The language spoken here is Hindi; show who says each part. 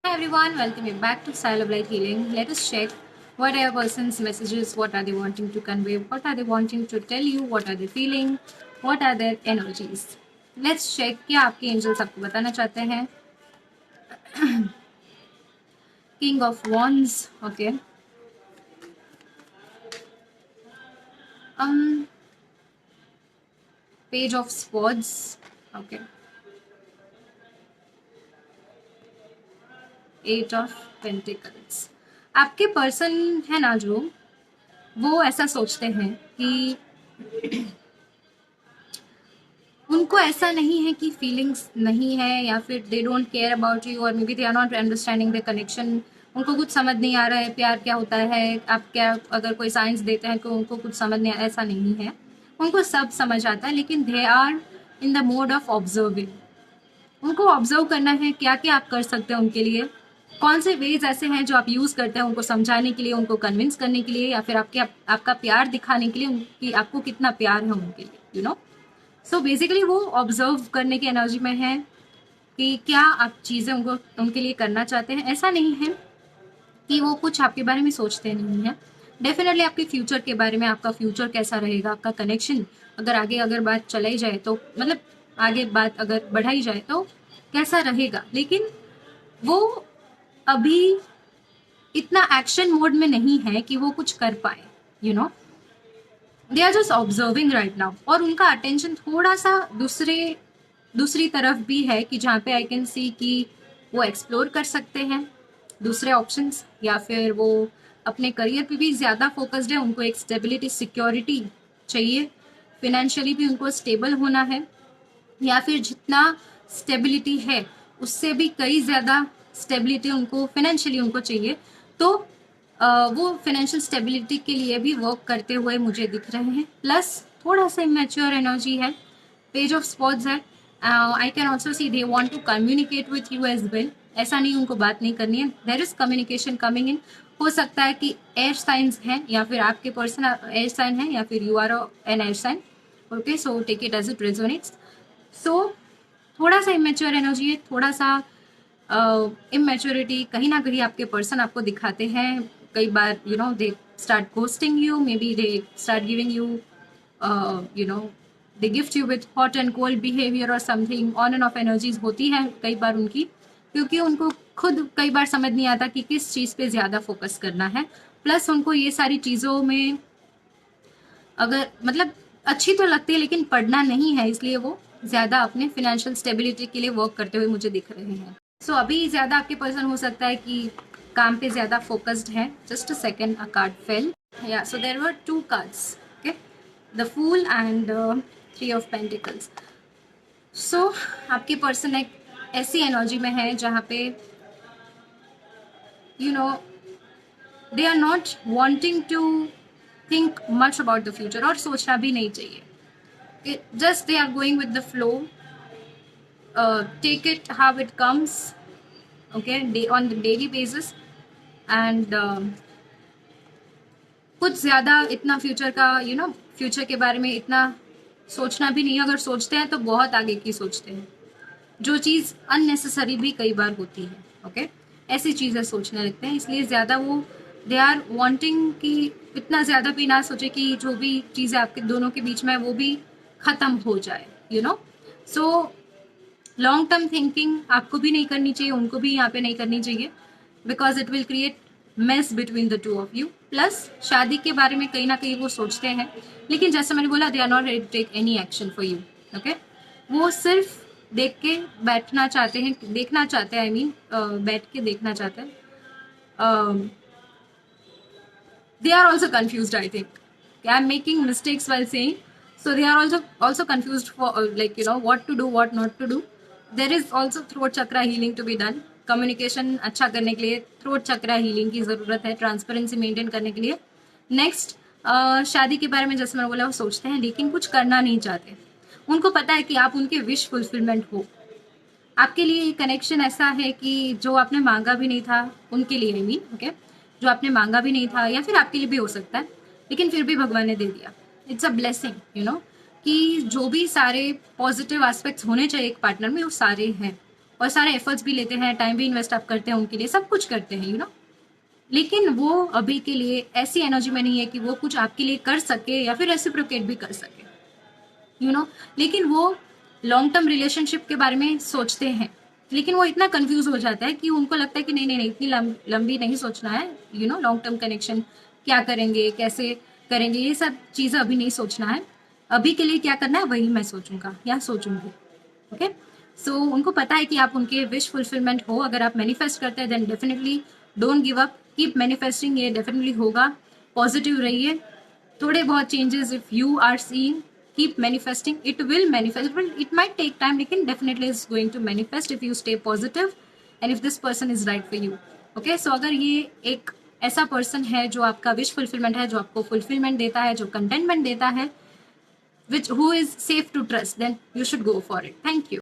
Speaker 1: Hi everyone, welcome you back to Style of Light Healing. Let us check what are a person's messages, what are they wanting to convey, what are they wanting to tell you, what are they feeling, what are their energies. Let's check क्या आपके angels आपको बताना चाहते हैं. King of Wands, okay. Page of Swords, okay. Eight of Pentacles. आपके पर्सन है ना जो वो ऐसा सोचते हैं कि उनको ऐसा नहीं है कि फीलिंग्स नहीं है या फिर they don't care about you और maybe they are not understanding the connection. उनको कुछ समझ नहीं आ रहा है प्यार क्या होता है. आप क्या अगर कोई साइंस देते हैं तो उनको कुछ समझ नहीं आ, ऐसा नहीं है. उनको सब समझ आता है लेकिन they are in the mode of observing. उनको ऑब्जर्व करना है क्या क्या आप कर सकते हैं उनके लिए, कौन से वेज ऐसे हैं जो आप यूज़ करते हैं उनको समझाने के लिए, उनको कन्विंस करने के लिए या फिर आपका प्यार दिखाने के लिए कि आपको कितना प्यार है उनके लिए, यू नो. सो बेसिकली वो ऑब्जर्व करने की एनर्जी में है कि क्या आप चीज़ें उनके लिए करना चाहते हैं. ऐसा नहीं है कि वो कुछ आपके बारे में सोचते नहीं हैं. डेफिनेटली आपके फ्यूचर के बारे में, आपका फ्यूचर कैसा रहेगा, आपका कनेक्शन अगर बात चलाई जाए तो मतलब आगे बात अगर बढ़ाई जाए तो कैसा रहेगा. लेकिन वो अभी इतना एक्शन मोड में नहीं है कि वो कुछ कर पाए, you know. They are just observing right now. और उनका अटेंशन थोड़ा सा दूसरी तरफ भी है कि जहाँ पे आई कैन सी कि वो एक्सप्लोर कर सकते हैं दूसरे ऑप्शंस, या फिर वो अपने करियर पे भी ज़्यादा फोकस्ड है. उनको एक स्टेबिलिटी, सिक्योरिटी चाहिए. फिनेंशियली भी उनको स्टेबल होना है, या फिर जितना स्टेबिलिटी है उससे भी कई ज़्यादा स्टेबिलिटी उनको फिनेंशियली उनको चाहिए. तो वो फाइनेंशियल स्टेबिलिटी के लिए भी वर्क करते हुए मुझे दिख रहे हैं. प्लस थोड़ा सा इमेच्योर एनर्जी है. पेज ऑफ स्पॉट्स है. I can also see they want to communicate with you as well. ऐसा नहीं उनको बात नहीं करनी है. There is communication coming in. हो सकता है कि एयर साइंस हैं या फिर आपके पर्सन एयर साइन है या फिर you are an air sign. Okay, so take it as it resonates. So थोड़ा सा इमेच्योर एनर्जी है, थोड़ा सा इमेच्योरिटी कहीं ना कहीं आपके पर्सन आपको दिखाते हैं. कई बार you know they start ghosting you, maybe they start giving you you know they gift you with hot and cold behaviour और something. On and off energies होती है कई बार उनकी, क्योंकि उनको खुद कई बार समझ नहीं आता कि किस चीज़ पे ज़्यादा फोकस करना है. प्लस उनको ये सारी चीज़ों में अगर मतलब अच्छी तो लगती है लेकिन पढ़ना नहीं है, इसलिए वो ज़्यादा अपने फिनेंशियल स्टेबिलिटी के लिए वर्क करते हुए मुझे दिख रहे हैं. सो अभी ज़्यादा आपके पर्सन हो सकता है कि काम पे ज़्यादा फोकस्ड है. Just a second, a card fell. Yeah so there were two cards, okay, the fool and three of pentacles. सो आपके पर्सन एक ऐसी एनर्जी में है जहाँ पे you know they are not wanting to think much about the future, और सोचना भी नहीं चाहिए. Just they are going with the flow. Take it how it comes, okay, on the daily basis. and कुछ ज़्यादा इतना फ्यूचर का फ्यूचर के बारे में इतना सोचना भी नहीं. अगर सोचते हैं तो बहुत आगे की सोचते हैं, जो चीज़ अननेसेसरी भी कई बार होती है. ओके, ऐसी चीज़ें सोचने लगते हैं. इसलिए ज़्यादा वो दे आर वॉन्टिंग कि इतना ज़्यादा भी ना सोचे कि जो भी चीज़ें आपके दोनों के बीच में है वो भी ख़त्म हो जाए, you know. So long term thinking आपको भी नहीं करनी चाहिए, उनको भी यहाँ पे नहीं करनी चाहिए, because it will create mess between the two of you. Plus शादी के बारे में कहीं ना कहीं वो सोचते हैं, लेकिन जैसे मैंने बोला they are not ready to take any action for you. Okay, वो सिर्फ देख के बैठना चाहते हैं, देखना चाहते हैं, आई मीन बैठ के देखना चाहते हैं. They are also confuse, I think I am making mistakes while saying. So they are also confused for like what to do, what not to do. There is also throat chakra healing to be done. Communication अच्छा करने के लिए थ्रोट चक्रा हीलिंग की ज़रूरत है, ट्रांसपेरेंसी मेंटेन करने के लिए. नेक्स्ट, शादी के बारे में जैसे मैंने बोला वो सोचते हैं लेकिन कुछ करना नहीं चाहते. उनको पता है कि आप उनके विश फुलफिलमेंट हो. आपके लिए ये कनेक्शन ऐसा है कि जो आपने मांगा भी नहीं था उनके लिए, आई मीन ओके, जो आपने मांगा भी नहीं था या फिर आपके लिए भी हो सकता है, लेकिन फिर भी भगवान ने दे दिया. इट्स अ ब्लेसिंग, कि जो भी सारे पॉजिटिव एस्पेक्ट्स होने चाहिए एक पार्टनर में वो सारे हैं. और सारे एफर्ट्स भी लेते हैं, टाइम भी इन्वेस्ट आप करते हैं उनके लिए, सब कुछ करते हैं, यू नो, लेकिन वो अभी के लिए ऐसी एनर्जी में नहीं है कि वो कुछ आपके लिए कर सके या फिर रेसिप्रोकेट भी कर सके, यू नो। लेकिन वो लॉन्ग टर्म रिलेशनशिप के बारे में सोचते हैं, लेकिन वो इतना कंफ्यूज हो जाता है कि उनको लगता है कि नहीं नहीं नहीं, इतनी लंबी नहीं सोचना है, you know, long term connection क्या करेंगे, कैसे करेंगे, ये सब चीज़ें अभी नहीं सोचना है। अभी के लिए क्या करना है वही मैं सोचूंगा या सोचूंगी। ओके, सो उनको पता है कि आप उनके विश फुलफिलमेंट हो। अगर आप मैनिफेस्ट करते हैं then definitely don't give up, keep manifesting, ये डेफिनेटली होगा। पॉजिटिव रहिए, थोड़े बहुत changes if you are seeing, keep manifesting, it will manifest, well it might take time लेकिन definitely is going to manifest if you stay positive and if this person is right for you. Okay, so अगर ये एक ऐसा पर्सन है जो आपका विश फुलफिलमेंट है, जो आपको फुलफिलमेंट देता है, जो कंटेंटमेंट देता है, which who is safe to trust, then you should go for it. Thank you.